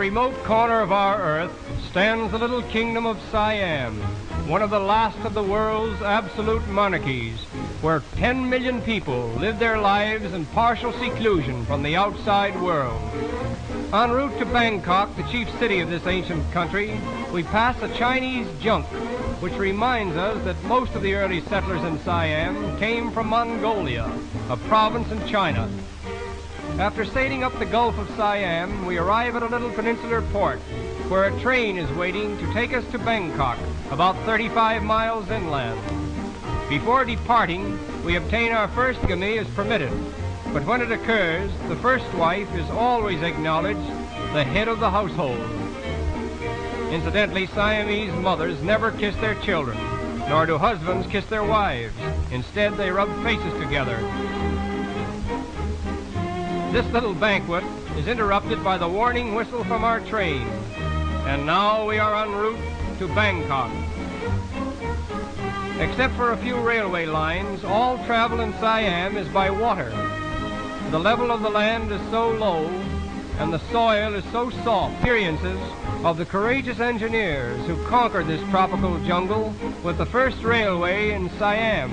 remote corner of our Earth stands the little kingdom of Siam, one of the last of the world's absolute monarchies, where 10 million people live their lives in partial seclusion from the outside world. En route to Bangkok, the chief city of this ancient country, we pass a Chinese junk, which reminds us that most of the early settlers in Siam came from Mongolia, a province in China. After sailing up the Gulf of Siam, we arrive at a little peninsular port where a train is waiting to take us to Bangkok, about 35 miles inland. Before departing, we obtain our first gami as permitted, but when it occurs, the first wife is always acknowledged the head of the household. Incidentally, Siamese mothers never kiss their children, nor do husbands kiss their wives. Instead, they rub faces together. This little banquet is interrupted by the warning whistle from our train. And now we are en route to Bangkok. Except for a few railway lines, all travel in Siam is by water. The level of the land is so low and the soil is so soft. Experiences of the courageous engineers who conquered this tropical jungle with the first railway in Siam.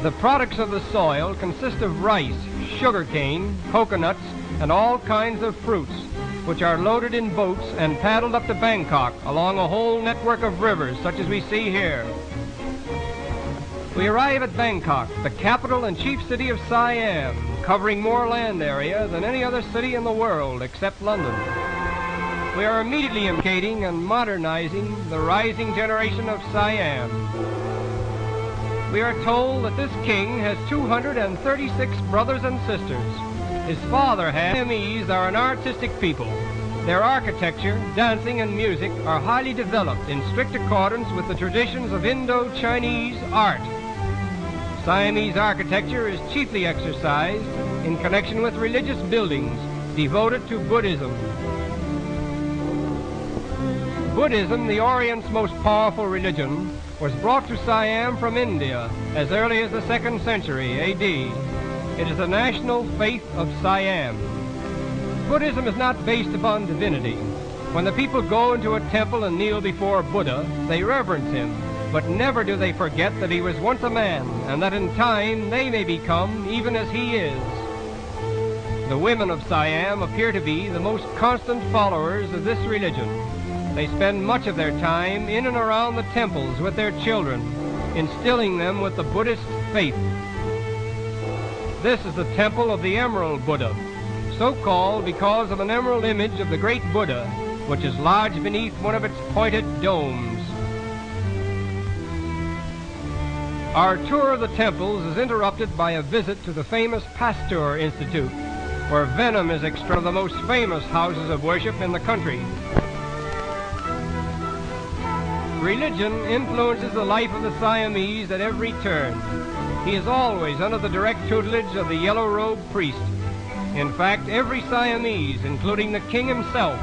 The products of the soil consist of rice, sugarcane, coconuts, and all kinds of fruits, which are loaded in boats and paddled up to Bangkok along a whole network of rivers such as we see here. We arrive at Bangkok, the capital and chief city of Siam, covering more land area than any other city in the world except London. We are immediately educating and modernizing the rising generation of Siam. We are told that this king has 236 brothers and sisters. His father had. Siamese are an artistic people. Their architecture, dancing, and music are highly developed in strict accordance with the traditions of Indo-Chinese art. Siamese architecture is chiefly exercised in connection with religious buildings devoted to Buddhism. Buddhism, the Orient's most powerful religion, was brought to Siam from India as early as the 2nd century A.D. It is the national faith of Siam. Buddhism is not based upon divinity. When the people go into a temple and kneel before Buddha, they reverence him, but never do they forget that he was once a man, and that in time they may become even as he is. The women of Siam appear to be the most constant followers of this religion. They spend much of their time in and around the temples with their children, instilling them with the Buddhist faith. This is the temple of the Emerald Buddha, so called because of an emerald image of the great Buddha, which is lodged beneath one of its pointed domes. Our tour of the temples is interrupted by a visit to the famous Pasteur Institute, where venom is extracted from the most famous houses of worship in the country. Religion influences the life of the Siamese at every turn. He is always under the direct tutelage of the yellow-robed priest. In fact, every Siamese, including the king himself,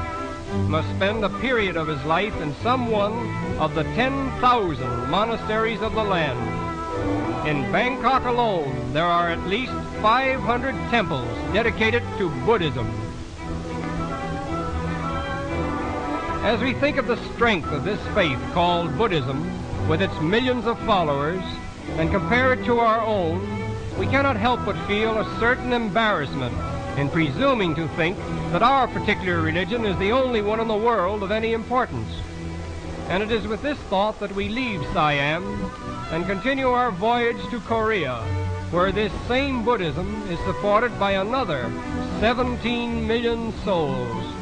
must spend a period of his life in some one of the 10,000 monasteries of the land. In Bangkok alone, there are at least 500 temples dedicated to Buddhism. As we think of the strength of this faith called Buddhism, with its millions of followers, and compare it to our own, we cannot help but feel a certain embarrassment in presuming to think that our particular religion is the only one in the world of any importance. And it is with this thought that we leave Siam and continue our voyage to Korea, where this same Buddhism is supported by another 17 million souls.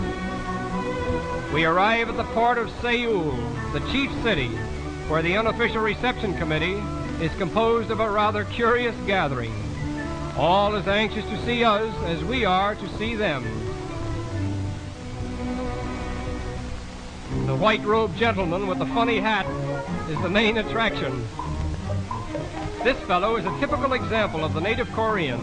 We arrive at the port of Seoul, the chief city, where the unofficial reception committee is composed of a rather curious gathering, all as anxious to see us as we are to see them. The white-robed gentleman with the funny hat is the main attraction. This fellow is a typical example of the native Korean.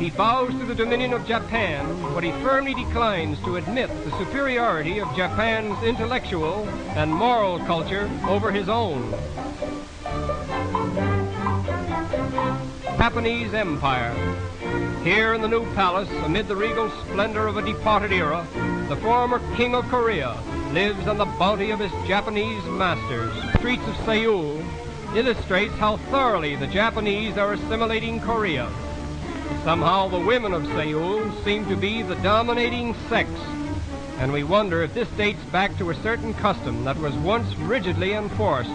He bows to the dominion of Japan, but he firmly declines to admit the superiority of Japan's intellectual and moral culture over his own. Japanese Empire. Here in the new palace, amid the regal splendor of a departed era, the former king of Korea lives on the bounty of his Japanese masters. The streets of Seoul illustrates how thoroughly the Japanese are assimilating Korea. Somehow the women of Seoul seem to be the dominating sex, and we wonder if this dates back to a certain custom that was once rigidly enforced.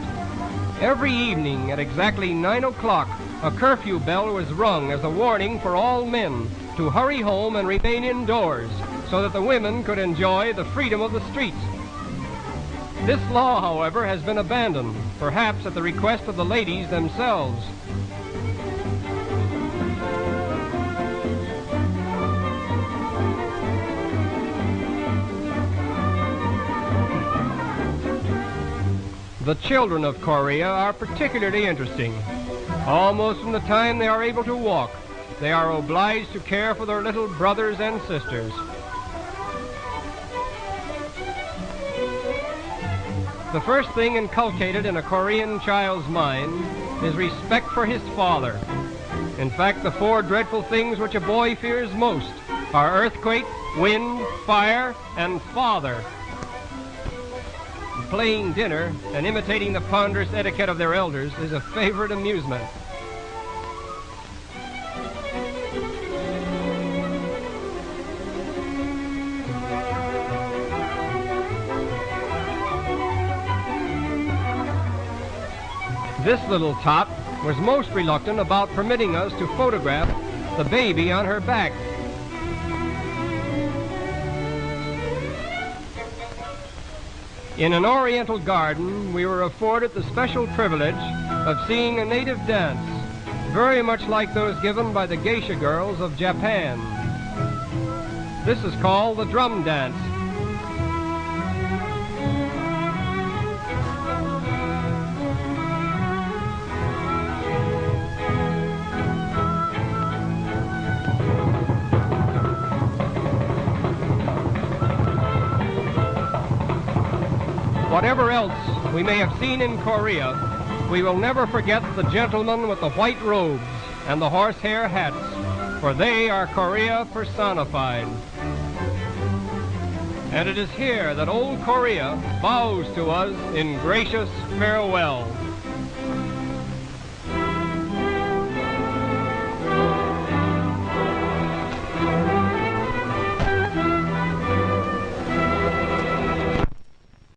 Every evening at exactly 9 o'clock, a curfew bell was rung as a warning for all men to hurry home and remain indoors so that the women could enjoy the freedom of the streets. This law, however, has been abandoned, perhaps at the request of the ladies themselves. The children of Korea are particularly interesting. Almost from the time they are able to walk, they are obliged to care for their little brothers and sisters. The first thing inculcated in a Korean child's mind is respect for his father. In fact, the 4 dreadful things which a boy fears most are earthquake, wind, fire, and father. Playing dinner and imitating the ponderous etiquette of their elders is a favorite amusement. This little tot was most reluctant about permitting us to photograph the baby on her back. In an oriental garden, we were afforded the special privilege of seeing a native dance, very much like those given by the geisha girls of Japan. This is called the drum dance. Whatever else we may have seen in Korea, we will never forget the gentlemen with the white robes and the horsehair hats, for they are Korea personified. And it is here that old Korea bows to us in gracious farewell.